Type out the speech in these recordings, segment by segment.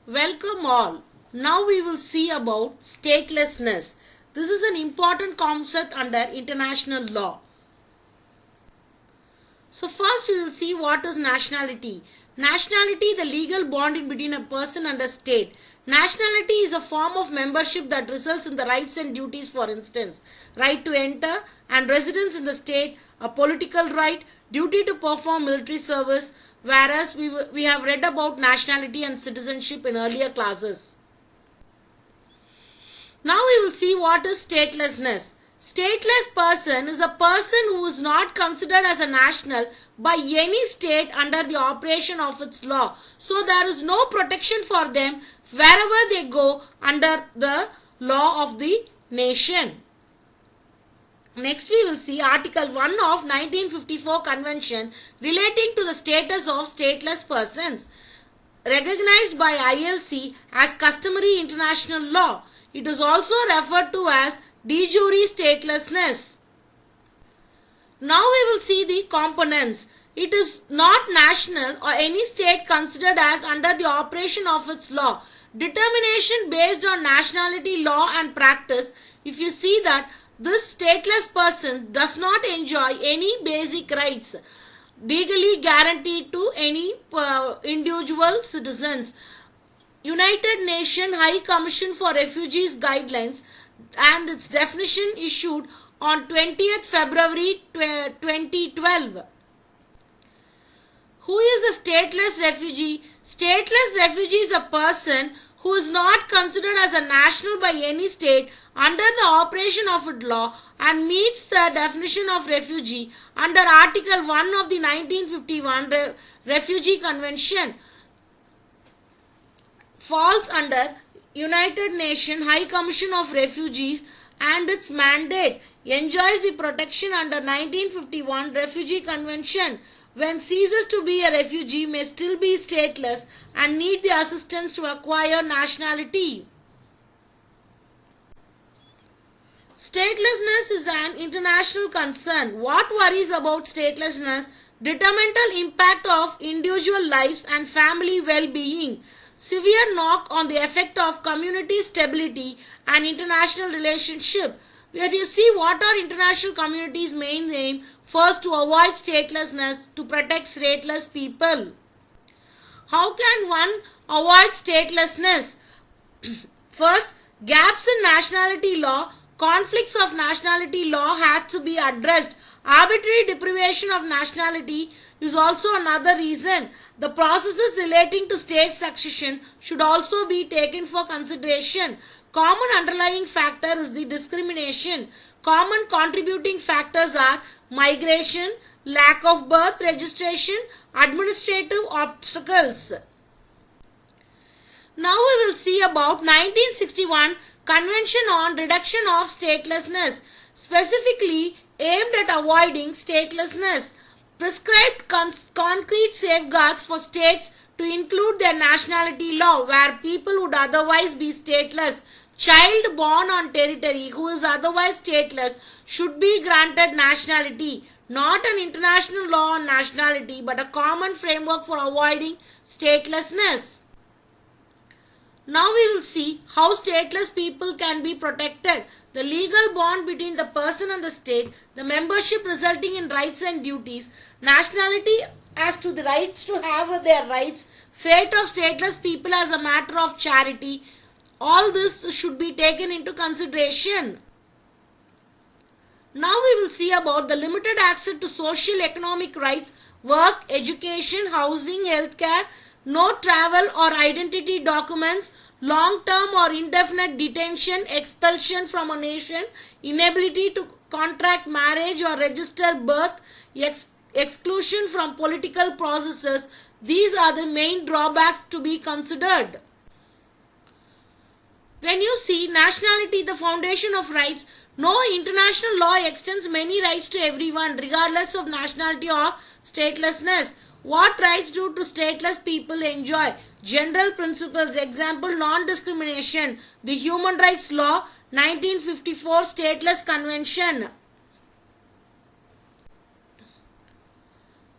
Welcome all. Now we will see about statelessness. This is an important concept under international law. So first we will see what is nationality. Nationality, the legal bond in between a person and a state. Nationality is a form of membership that results in the rights and duties, for instance, right to enter and residence in the state, a political right, duty to perform military service, whereas we have read about nationality and citizenship in earlier classes. Now we will see what is statelessness. Stateless person is a person who is not considered as a national by any state under the operation of its law. So there is no protection for them wherever they go under the law of the nation. Next we will see Article 1 of 1954 Convention relating to the status of stateless persons, recognized by ILC as customary international law. It is also referred to as de jure statelessness. Now we will see the components. It is not national or any state considered as under the operation of its law. Determination based on nationality, law and practice. If you see that this stateless person does not enjoy any basic rights legally guaranteed to any individual citizens. United Nations High Commission for Refugees guidelines and its definition issued on 20th February 2012. Who is a stateless refugee? Stateless refugee is a person who is not considered as a national by any state under the operation of its law and meets the definition of refugee under Article 1 of the 1951 Refugee Convention. Falls under United Nations High Commission of Refugees and its mandate enjoys the protection under 1951 Refugee Convention. When ceases to be a refugee may still be stateless and need the assistance to acquire nationality. Statelessness is an international concern. What worries about statelessness? Detrimental impact of individual lives and family well-being. Severe knock on the effect of community stability and international relationship. Where you see what are international communities' main aim? First, to avoid statelessness, to protect stateless people. How can one avoid statelessness? First, gaps in nationality law. Conflicts of nationality law had to be addressed. Arbitrary deprivation of nationality is also another reason. The processes relating to state succession should also be taken for consideration. Common underlying factor is the discrimination. Common contributing factors are migration, lack of birth registration, administrative obstacles. Now we will see about 1961 Convention on Reduction of Statelessness, specifically aimed at avoiding statelessness. Prescribed concrete safeguards for states to include their nationality law where people would otherwise be stateless. Child born on territory who is otherwise stateless should be granted nationality. Not an international law on nationality but a common framework for avoiding statelessness. Now we will see how stateless people can be protected. The legal bond between the person and the state, the membership resulting in rights and duties, nationality as to the rights to have their rights, fate of stateless people as a matter of charity. All this should be taken into consideration. Now we will see about the limited access to social economic rights, work, education, housing, healthcare, no travel or identity documents, long-term or indefinite detention, expulsion from a nation, inability to contract marriage or register birth, exclusion from political processes. These are the main drawbacks to be considered. When you see nationality, the foundation of rights, no international law extends many rights to everyone regardless of nationality or statelessness. What rights do to stateless people enjoy? General principles, example non-discrimination, the Human Rights Law, 1954 Stateless Convention.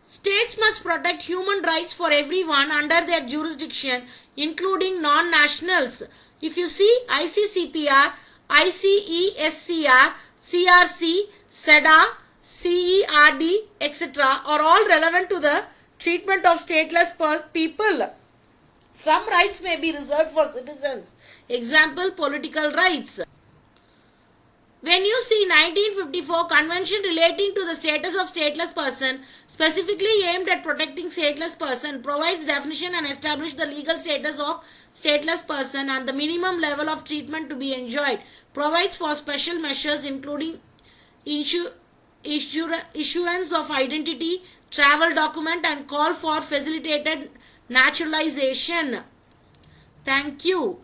States must protect human rights for everyone under their jurisdiction, including non-nationals. If you see ICCPR, ICESCR, CRC, SEDA, CERD, etc. are all relevant to the treatment of stateless people. Some rights may be reserved for citizens. Example, political rights. When you see 1954 Convention relating to the status of stateless person, specifically aimed at protecting stateless person, provides definition and establish the legal status of stateless person and the minimum level of treatment to be enjoyed, provides for special measures including issuance of identity, travel document and call for facilitated naturalization. Thank you.